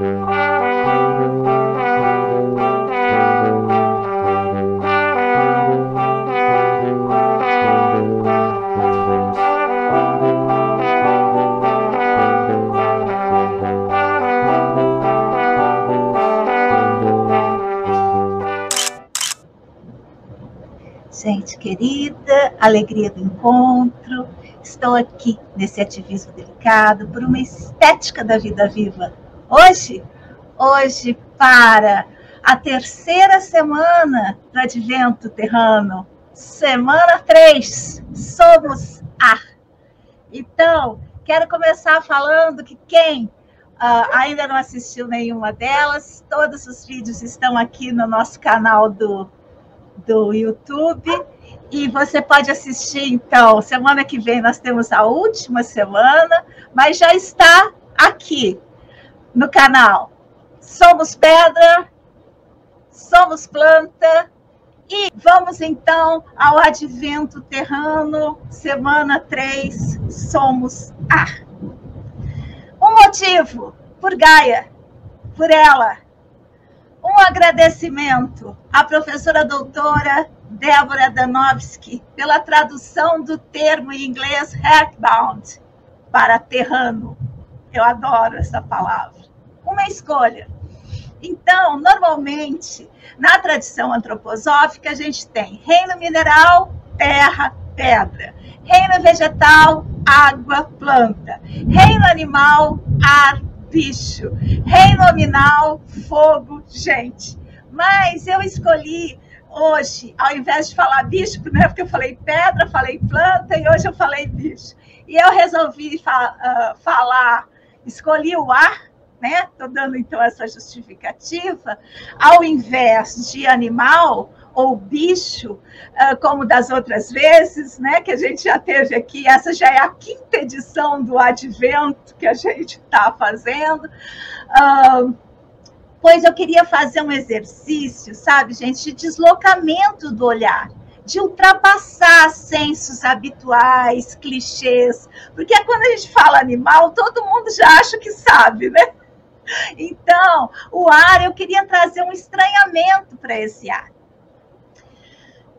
Gente querida, alegria do encontro. Estou aqui nesse ativismo delicado por uma estética da vida viva. Hoje para a terceira semana do Advento Terrano, semana 3, somos ar. Então, quero começar falando que quem ainda não assistiu nenhuma delas, todos os vídeos estão aqui no nosso canal do YouTube, e você pode assistir. Então, semana que vem nós temos a última semana, mas já está aqui no canal. Somos pedra, somos planta, e vamos então ao Advento Terrano, semana 3, somos ar. Um motivo, por Gaia, por ela. Um agradecimento à professora doutora Débora Danowski pela tradução do termo em inglês earthbound para terrano. Eu adoro essa palavra. Uma escolha. Então, normalmente, na tradição antroposófica, a gente tem reino mineral, terra, pedra. Reino vegetal, água, planta. Reino animal, ar, bicho. Reino nominal, fogo, gente. Mas eu escolhi hoje, ao invés de falar bicho, né, porque eu falei pedra, falei planta, e hoje eu falei bicho. E eu resolvi escolhi o ar, né? Estou dando então essa justificativa, ao invés de animal ou bicho, como das outras vezes, né, que a gente já teve aqui. Essa já é a 5ª edição do Advento que a gente está fazendo, pois eu queria fazer um exercício, sabe, gente, de deslocamento do olhar, de ultrapassar sensos habituais, clichês, porque quando a gente fala animal, todo mundo já acha que sabe, né? Então, o ar, eu queria trazer um estranhamento para esse ar.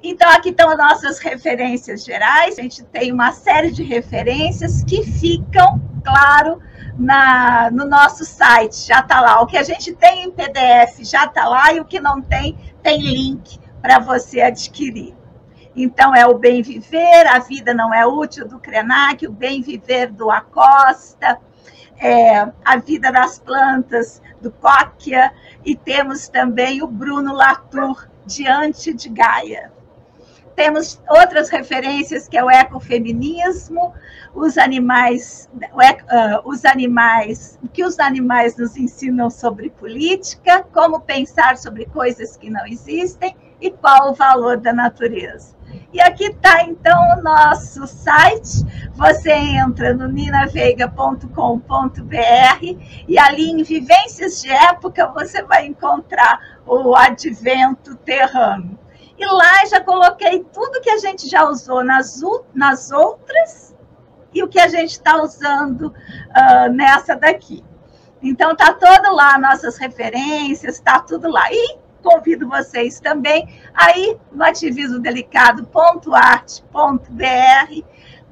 Então, aqui estão as nossas referências gerais. A gente tem uma série de referências que ficam, claro, no nosso site. Já está lá. O que a gente tem em PDF já está lá, e o que não tem, tem link para você adquirir. Então, é o Bem Viver, A Vida Não É Útil, do Krenak, o Bem Viver, do Acosta, A Vida das Plantas, do Cóquia, e temos também o Bruno Latour, Diante de Gaia. Temos outras referências, que é o ecofeminismo, os animais, o que os animais nos ensinam sobre política, como pensar sobre coisas que não existem e qual o valor da natureza. E aqui está, então, o nosso site. Você entra no ninaveiga.com.br e ali em Vivências de Época você vai encontrar o Advento Terrano. E lá já coloquei tudo que a gente já usou nas outras e o que a gente está usando nessa daqui. Então, está todo lá, nossas referências, está tudo lá. E convido vocês também aí no ativismodelicado.arte.br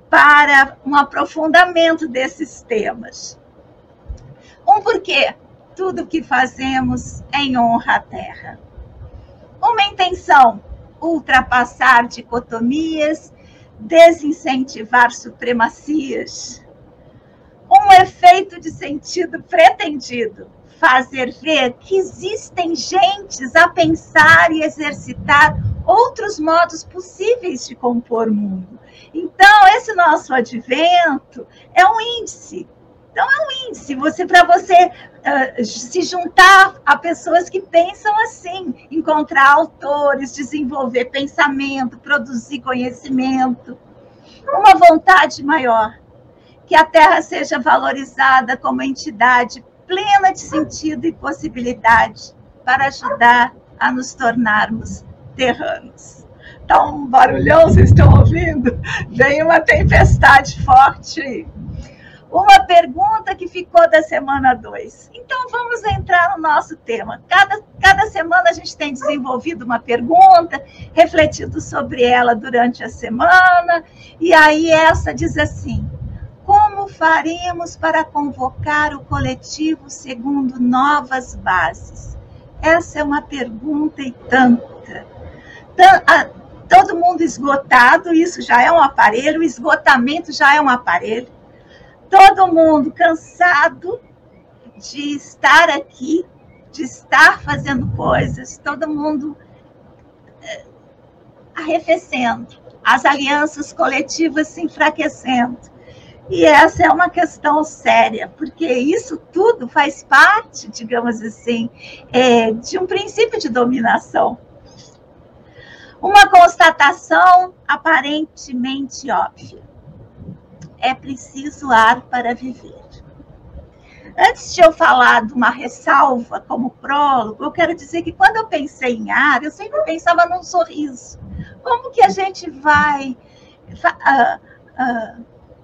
para um aprofundamento desses temas. Porquê? Tudo que fazemos em honra à terra. Uma intenção: ultrapassar dicotomias, desincentivar supremacias. Um efeito de sentido pretendido: fazer ver que existem gentes a pensar e exercitar outros modos possíveis de compor o mundo. Então, esse nosso advento é um índice. Então, é um índice para você se juntar a pessoas que pensam assim, encontrar autores, desenvolver pensamento, produzir conhecimento. Uma vontade maior: que a Terra seja valorizada como entidade plena de sentido e possibilidade para ajudar a nos tornarmos terranos. Tá um barulhão, vocês estão ouvindo? Vem uma tempestade forte aí. uma pergunta que ficou da semana 2. Então, vamos entrar no nosso tema. Cada semana a gente tem desenvolvido uma pergunta, refletido sobre ela durante a semana, e aí essa diz assim: como faremos para convocar o coletivo segundo novas bases? Essa é uma pergunta e tanta. Todo mundo esgotado, isso já é um aparelho, o esgotamento já é um aparelho. Todo mundo cansado de estar aqui, de estar fazendo coisas, todo mundo arrefecendo, as alianças coletivas se enfraquecendo. E essa é uma questão séria, porque isso tudo faz parte, digamos assim, de um princípio de dominação. Uma constatação aparentemente óbvia: é preciso ar para viver. Antes de eu falar de uma ressalva como prólogo, eu quero dizer que quando eu pensei em ar, eu sempre pensava num sorriso. Como que a gente vai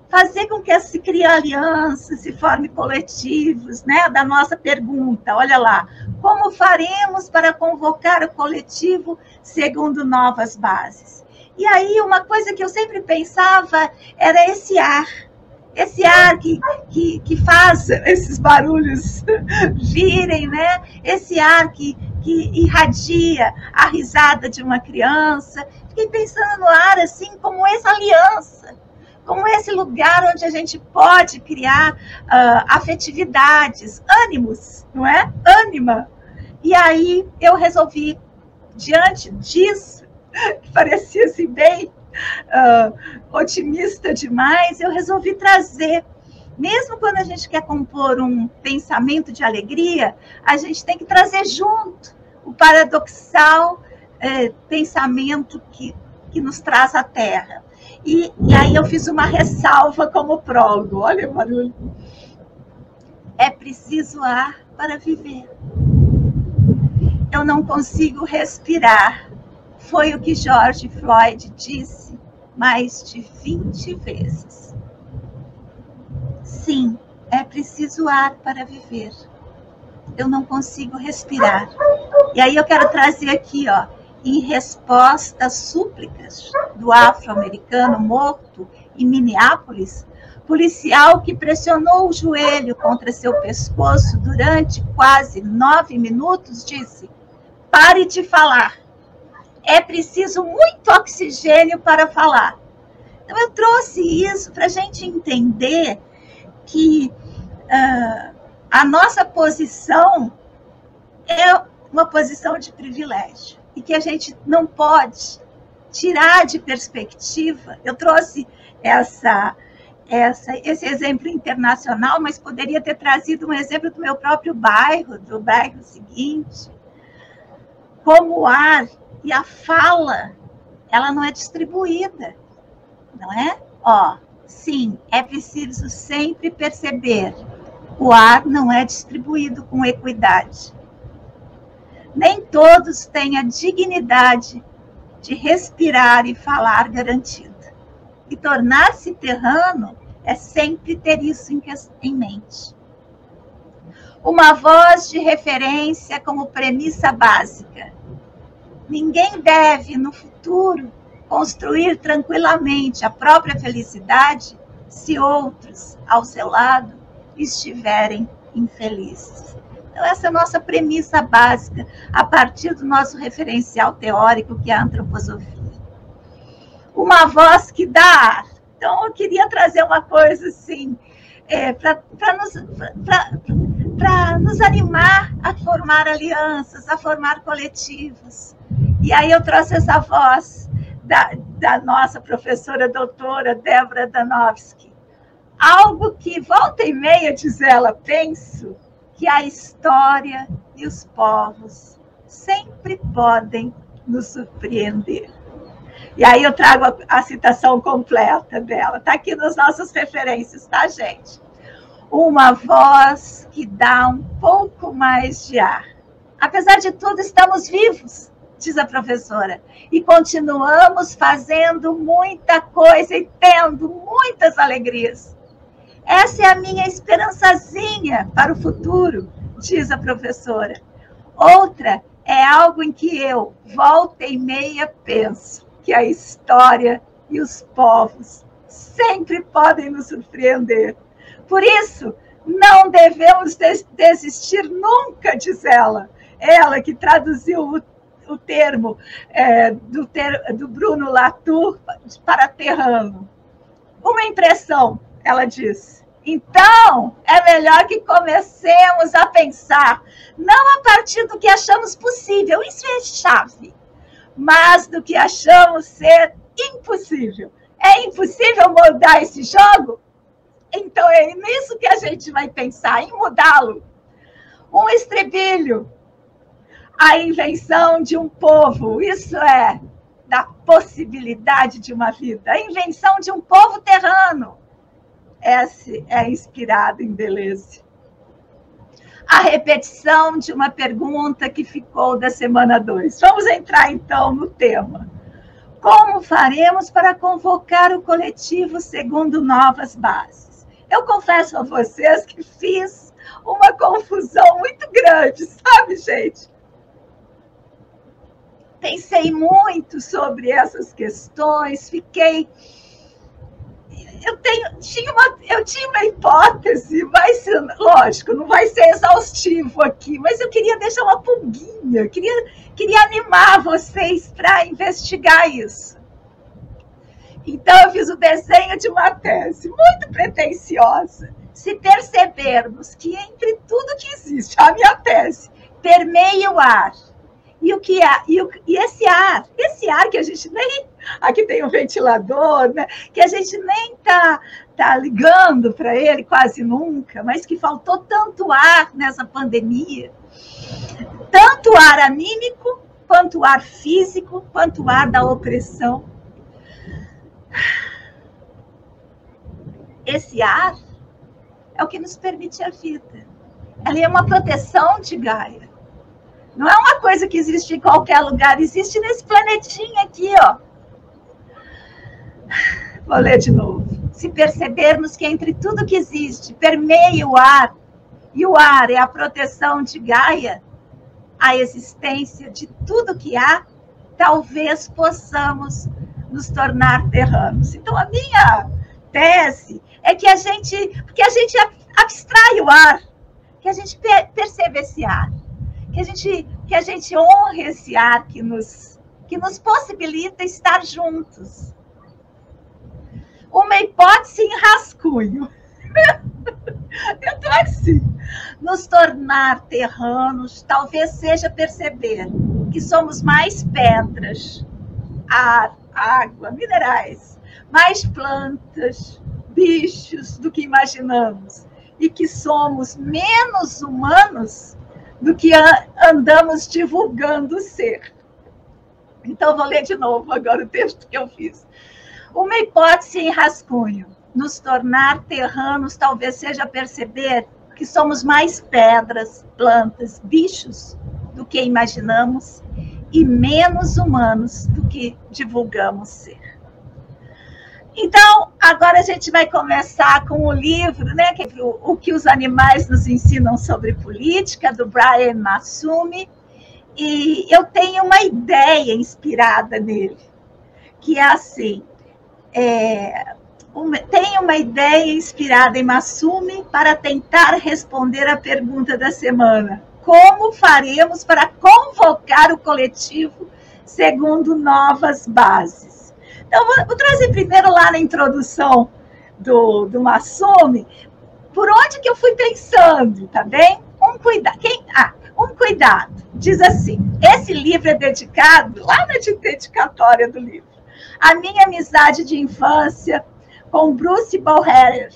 fazer com que se criem alianças, se formem coletivos, né? Da nossa pergunta, olha lá, como faremos para convocar o coletivo segundo novas bases? E aí uma coisa que eu sempre pensava era esse ar que faz esses barulhos virem, né? Esse ar que irradia a risada de uma criança. Fiquei pensando no ar assim como essa aliança, como esse lugar onde a gente pode criar afetividades, ânimos, não é? Ânima. E aí eu resolvi, diante disso, que parecia assim bem otimista demais, eu resolvi trazer, mesmo quando a gente quer compor um pensamento de alegria, a gente tem que trazer junto o paradoxal pensamento que nos traz à Terra. E aí eu fiz uma ressalva como prólogo, olha o barulho. É preciso ar para viver. Eu não consigo respirar. Foi o que George Floyd disse mais de 20 vezes. Sim, é preciso ar para viver. Eu não consigo respirar. E aí eu quero trazer aqui, ó, em resposta às súplicas do afro-americano morto em Minneapolis, policial que pressionou o joelho contra seu pescoço durante quase 9 minutos, disse: pare de falar. É preciso muito oxigênio para falar. Então, eu trouxe isso para a gente entender que a nossa posição é uma posição de privilégio e que a gente não pode tirar de perspectiva. Eu trouxe esse exemplo internacional, mas poderia ter trazido um exemplo do meu próprio bairro, do bairro seguinte. Como o ar e a fala, ela não é distribuída, não é? Ó, sim, é preciso sempre perceber, o ar não é distribuído com equidade. Nem todos têm a dignidade de respirar e falar garantida. E tornar-se terrano é sempre ter isso em mente. Uma voz de referência como premissa básica. Ninguém deve, no futuro, construir tranquilamente a própria felicidade se outros, ao seu lado, estiverem infelizes. Então, essa é a nossa premissa básica, a partir do nosso referencial teórico, que é a antroposofia. Uma voz que dá ar. Então, eu queria trazer uma coisa assim, para nos animar a formar alianças, a formar coletivos. E aí eu trouxe essa voz da nossa professora doutora Débora Danowski. Algo que volta e meia, diz ela, penso que a história e os povos sempre podem nos surpreender. E aí eu trago a citação completa dela. Está aqui nas nossas referências, tá, gente? Uma voz que dá um pouco mais de ar. Apesar de tudo, estamos vivos, diz a professora, e continuamos fazendo muita coisa e tendo muitas alegrias. Essa é a minha esperançazinha para o futuro, diz a professora. Outra é algo em que eu, volta e meia, penso que a história e os povos sempre podem nos surpreender. Por isso, não devemos desistir nunca, diz ela. Ela que traduziu o termo do Bruno Latour para terrano. Uma impressão, ela diz. Então, é melhor que comecemos a pensar, não a partir do que achamos possível, isso é chave, mas do que achamos ser impossível. É impossível mudar esse jogo? Então é nisso que a gente vai pensar, em mudá-lo. Um estribilho, a invenção de um povo, isso é, da possibilidade de uma vida, a invenção de um povo terrano. Esse é inspirado em Deleuze. A repetição de uma pergunta que ficou da semana 2. Vamos entrar, então, no tema. Como faremos para convocar o coletivo segundo novas bases? Eu confesso a vocês que fiz uma confusão muito grande, sabe, gente? Pensei muito sobre essas questões, eu tinha uma hipótese, mas, lógico, não vai ser exaustivo aqui, mas eu queria deixar uma pulguinha, queria animar vocês para investigar isso. Então, eu fiz o desenho de uma tese muito pretensiosa. Se percebermos que entre tudo que existe, a minha tese, permeia o ar, e esse ar que a gente nem... Aqui tem um ventilador, né? Que a gente nem tá ligando para ele quase nunca, mas que faltou tanto ar nessa pandemia. Tanto ar anímico, quanto ar físico, quanto ar da opressão. Esse ar é o que nos permite a vida. Ela é uma proteção de Gaia. Não é uma coisa que existe em qualquer lugar, existe nesse planetinha aqui, ó. Vou ler de novo. Se percebermos que entre tudo que existe permeia o ar, e o ar é a proteção de Gaia, a existência de tudo que há, talvez possamos nos tornar terranos. Então, a minha tese é que a gente abstrai o ar, que a gente perceba esse ar, que a gente honre esse ar que nos possibilita estar juntos. Uma hipótese em rascunho. Eu estou assim. Nos tornar terranos talvez seja perceber que somos mais pedras, ar, água, minerais, mais plantas, bichos do que imaginamos, e que somos menos humanos do que andamos divulgando ser. Então, vou ler de novo agora o texto que eu fiz. Uma hipótese em rascunho. Nos tornar terranos talvez seja perceber que somos mais pedras, plantas, bichos do que imaginamos e menos humanos do que divulgamos ser. Então, agora a gente vai começar com o livro, né, que é O que os animais nos ensinam sobre política, do Brian Massumi, e eu tenho uma ideia inspirada nele, que é assim, tenho uma ideia inspirada em Massumi para tentar responder a pergunta da semana. Como faremos para convocar o coletivo segundo novas bases? Então, vou trazer primeiro lá na introdução do Massumi, por onde que eu fui pensando, tá bem? Um cuidado. Diz assim, esse livro é dedicado, lá na dedicatória do livro, à minha amizade de infância com Bruce Bohrer,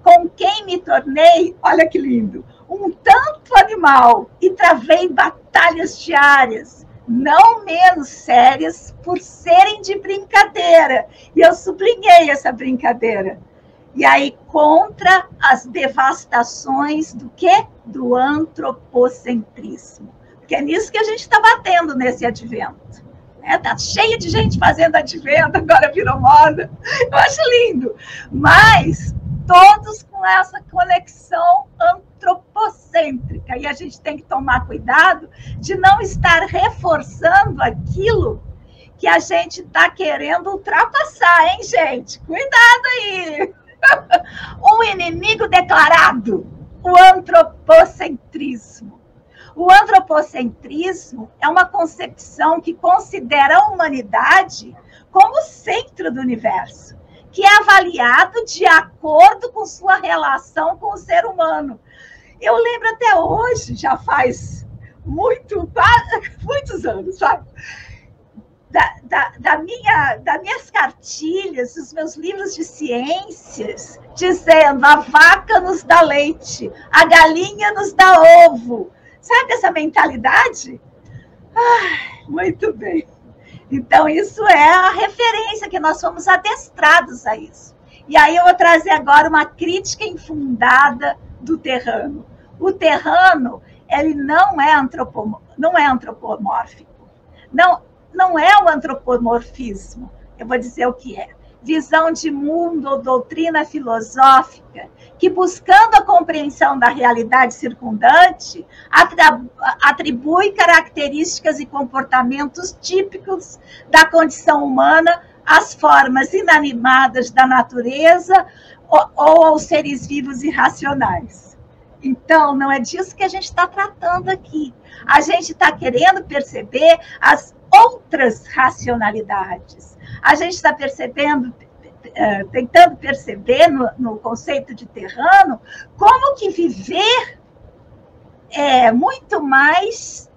com quem me tornei, olha que lindo, um tanto animal e travei batalhas diárias, não menos sérias por serem de brincadeira. E eu sublinhei essa brincadeira. E aí, contra as devastações do quê? Do antropocentrismo. Porque é nisso que a gente está batendo nesse advento. Está cheia de gente fazendo advento, agora virou moda. Eu acho lindo. Mas todos com essa conexão antropocêntrica, e a gente tem que tomar cuidado de não estar reforçando aquilo que a gente está querendo ultrapassar, hein, gente? Cuidado aí! Um inimigo declarado, o antropocentrismo. O antropocentrismo é uma concepção que considera a humanidade como o centro do universo, que é avaliado de acordo com sua relação com o ser humano. Eu lembro até hoje, já faz muitos anos, sabe? Das minhas cartilhas, dos meus livros de ciências, dizendo: a vaca nos dá leite, a galinha nos dá ovo. Sabe essa mentalidade? Muito bem. Então, isso é a referência, que nós fomos adestrados a isso. E aí eu vou trazer agora uma crítica infundada do terrano. O terrano, ele não é antropomórfico. Não é o antropomorfismo. Eu vou dizer o que é. Visão de mundo ou doutrina filosófica que, buscando a compreensão da realidade circundante, atribui características e comportamentos típicos da condição humana às formas inanimadas da natureza ou aos seres vivos irracionais. Então, não é disso que a gente está tratando aqui. A gente está querendo perceber as outras racionalidades. A gente está tentando perceber no conceito de terrano como que viver é muito mais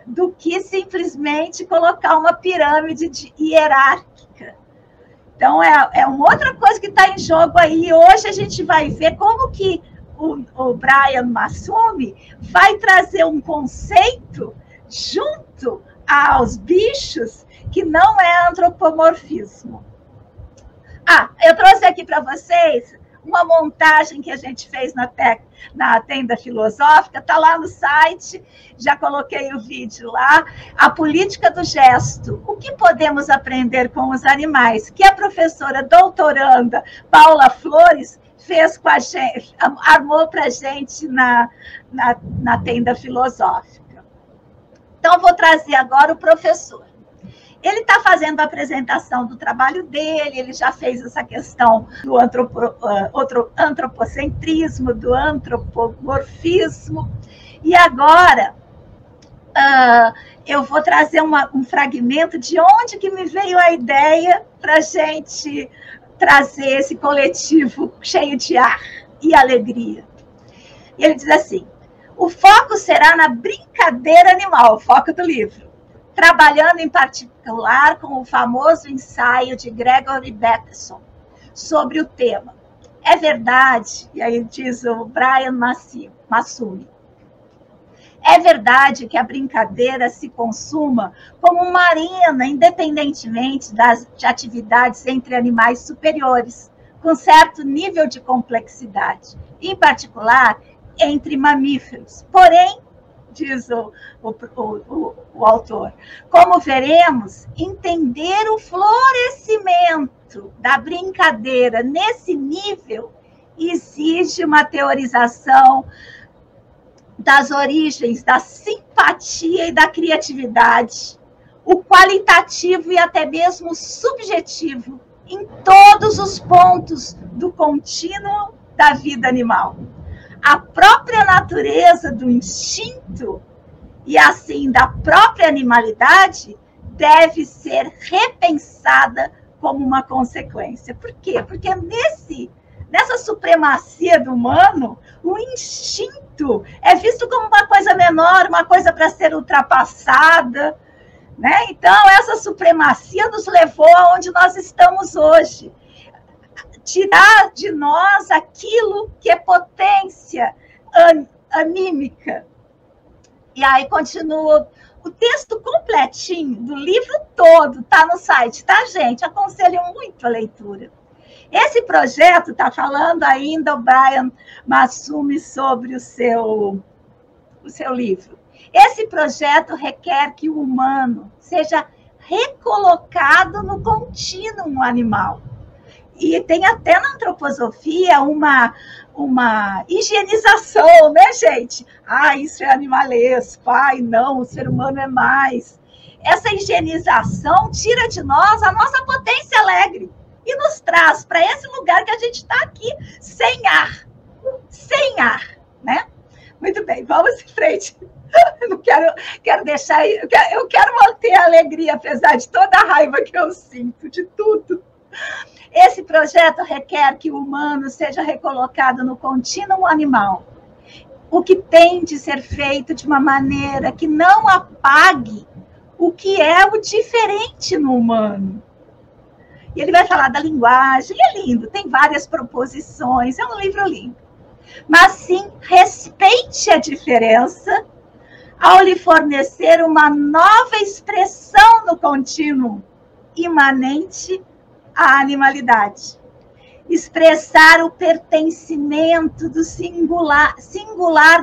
do que simplesmente colocar uma pirâmide hierárquica. Então, é uma outra coisa que está em jogo aí. Hoje a gente vai ver como que o Brian Massumi vai trazer um conceito junto aos bichos que não é antropomorfismo. Eu trouxe aqui para vocês uma montagem que a gente fez na tenda filosófica, está lá no site, já coloquei o vídeo lá. A política do gesto, o que podemos aprender com os animais, que a professora doutoranda Paula Flores fez com a gente, armou para a gente na tenda filosófica. Então, vou trazer agora o professor. Ele está fazendo a apresentação do trabalho dele, ele já fez essa questão do antropocentrismo, do antropomorfismo, e agora eu vou trazer um fragmento de onde que me veio a ideia para a gente trazer esse coletivo cheio de ar e alegria. E ele diz assim: o foco será na brincadeira animal, o foco do livro, trabalhando em particular com o famoso ensaio de Gregory Bateson sobre o tema. É verdade, e aí diz o Brian Massumi, é verdade que a brincadeira se consuma como uma arena, independentemente de atividades entre animais superiores, com certo nível de complexidade, em particular entre mamíferos. Porém, diz o autor, como veremos, entender o florescimento da brincadeira nesse nível exige uma teorização das origens, da simpatia e da criatividade, o qualitativo e até mesmo o subjetivo, em todos os pontos do contínuo da vida animal. A própria natureza do instinto e, assim, da própria animalidade deve ser repensada como uma consequência. Por quê? Porque nessa supremacia do humano, o instinto é visto como uma coisa menor, uma coisa para ser ultrapassada, né? Então, essa supremacia nos levou aonde nós estamos hoje. Tirar de nós aquilo que é potência anímica. E aí continua o texto completinho do livro todo, está no site, tá, gente? Aconselho muito a leitura. Esse projeto está falando ainda o Brian Massumi sobre o seu livro. Esse projeto requer que o humano seja recolocado no contínuo animal. E tem até na antroposofia uma higienização, né, gente? Ah, isso é animalesco, ai, não, o ser humano é mais. Essa higienização tira de nós a nossa potência alegre e nos traz para esse lugar que a gente está aqui, sem ar, né? Muito bem, vamos em frente. Eu não quero deixar, eu quero manter a alegria, apesar de toda a raiva que eu sinto, de tudo. Esse projeto requer que o humano seja recolocado no contínuo animal, o que tem de ser feito de uma maneira que não apague o que é o diferente no humano. E ele vai falar da linguagem, é lindo, tem várias proposições, é um livro lindo. Mas sim, respeite a diferença ao lhe fornecer uma nova expressão no contínuo imanente à animalidade. Expressar o pertencimento do singular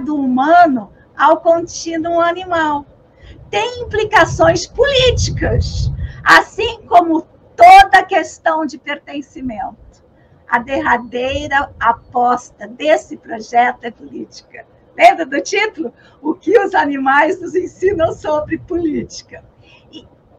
do humano ao contínuo animal. Tem implicações políticas, assim como toda questão de pertencimento. A derradeira aposta desse projeto é política. Lembra do título? O que os animais nos ensinam sobre política.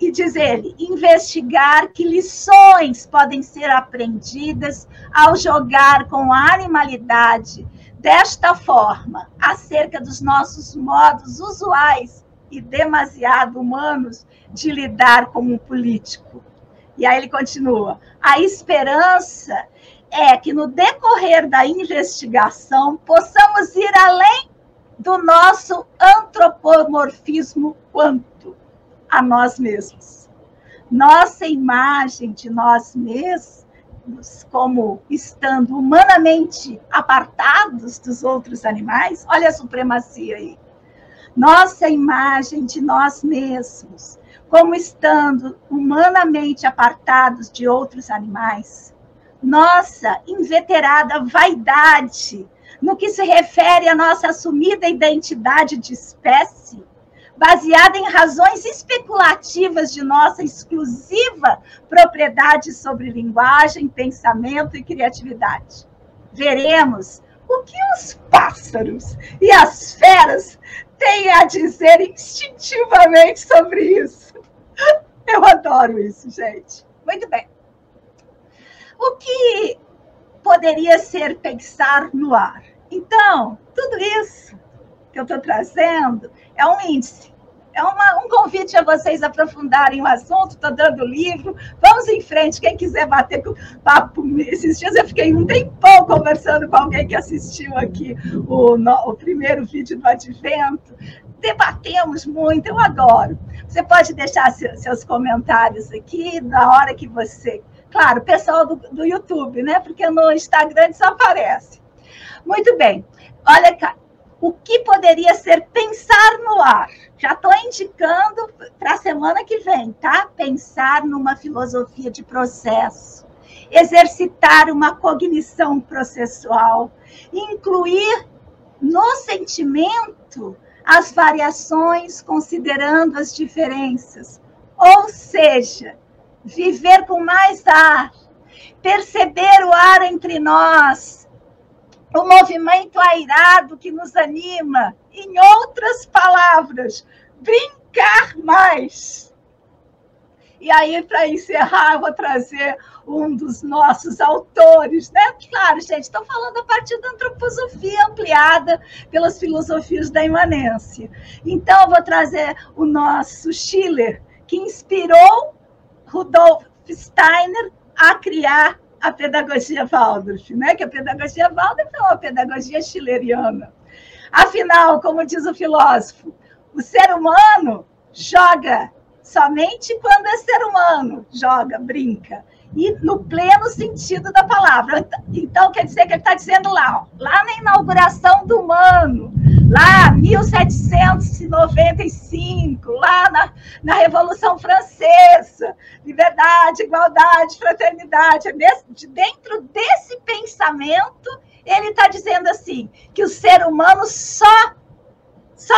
E diz ele, investigar que lições podem ser aprendidas ao jogar com a animalidade desta forma, acerca dos nossos modos usuais e demasiado humanos de lidar com o político. E aí ele continua, a esperança é que no decorrer da investigação possamos ir além do nosso antropomorfismo quanto a nós mesmos. Nossa imagem de nós mesmos, como estando humanamente apartados dos outros animais, olha a supremacia aí. Nossa imagem de nós mesmos, como estando humanamente apartados de outros animais, nossa inveterada vaidade no que se refere à nossa assumida identidade de espécie, baseada em razões especulativas de nossa exclusiva propriedade sobre linguagem, pensamento e criatividade. Veremos o que os pássaros e as feras têm a dizer instintivamente sobre isso. Eu adoro isso, gente. Muito bem. O que poderia ser pensar no ar? Então, tudo isso que eu estou trazendo é um índice. É um convite a vocês aprofundarem o assunto, estou dando o livro, vamos em frente, quem quiser bater papo. Esses dias eu fiquei um tempão conversando com alguém que assistiu aqui o primeiro vídeo do Advento, debatemos muito, eu adoro. Você pode deixar seus comentários aqui, na hora que você... Claro, o pessoal do YouTube, né? Porque no Instagram desaparece. Muito bem, olha cá. O que poderia ser pensar no ar? Já estou indicando para a semana que vem, tá? Pensar numa filosofia de processo, exercitar uma cognição processual, incluir no sentimento as variações considerando as diferenças, ou seja, viver com mais ar, perceber o ar entre nós, o movimento airado que nos anima, em outras palavras, brincar mais. E aí, para encerrar, eu vou trazer um dos nossos autores, né? Claro, gente, estou falando a partir da antroposofia ampliada pelas filosofias da imanência. Então, eu vou trazer o nosso Schiller, que inspirou Rudolf Steiner a criar a pedagogia Waldorf, né? Que a pedagogia Waldorf é uma pedagogia schilleriana. Afinal, como diz o filósofo, o ser humano joga somente quando é ser humano, joga, brinca, e no pleno sentido da palavra. Então, quer dizer que ele está dizendo lá na inauguração do humano, lá 1795, lá na Revolução Francesa, liberdade, igualdade, fraternidade, dentro desse pensamento, ele está dizendo assim, que o ser humano só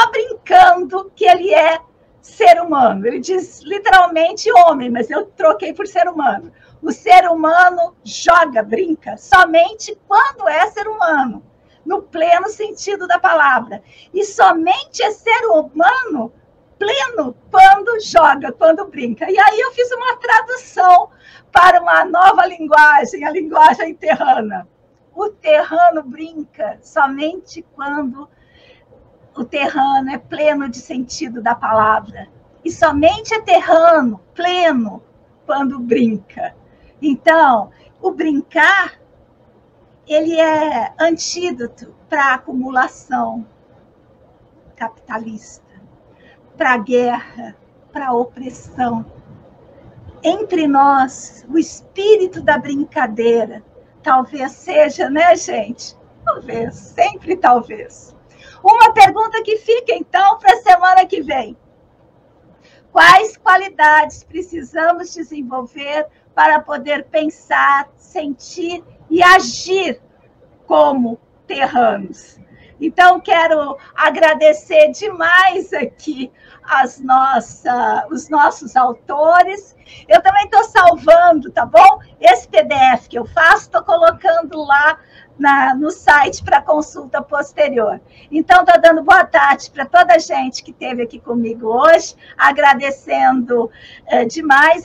brincando que ele é ser humano. Ele diz literalmente homem, mas eu troquei por ser humano. O ser humano joga, brinca, somente quando é ser humano, no pleno sentido da palavra. E somente é ser humano pleno quando joga, quando brinca. E aí eu fiz uma tradução para uma nova linguagem, a linguagem terrana. O terrano brinca somente quando o terrano é pleno de sentido da palavra. E somente é terrano, pleno, quando brinca. Então, o brincar, ele é antídoto para a acumulação capitalista, para a guerra, para a opressão. Entre nós, o espírito da brincadeira, talvez seja, né, gente? Talvez, sempre talvez. Uma pergunta que fica, então, para a semana que vem. Quais qualidades precisamos desenvolver para poder pensar, sentir e agir como terranos? Então, quero agradecer demais aqui os nossos autores. Eu também estou salvando, tá bom? Esse PDF que eu faço, estou colocando lá no site para consulta posterior. Então, estou dando boa tarde para toda a gente que esteve aqui comigo hoje, agradecendo demais.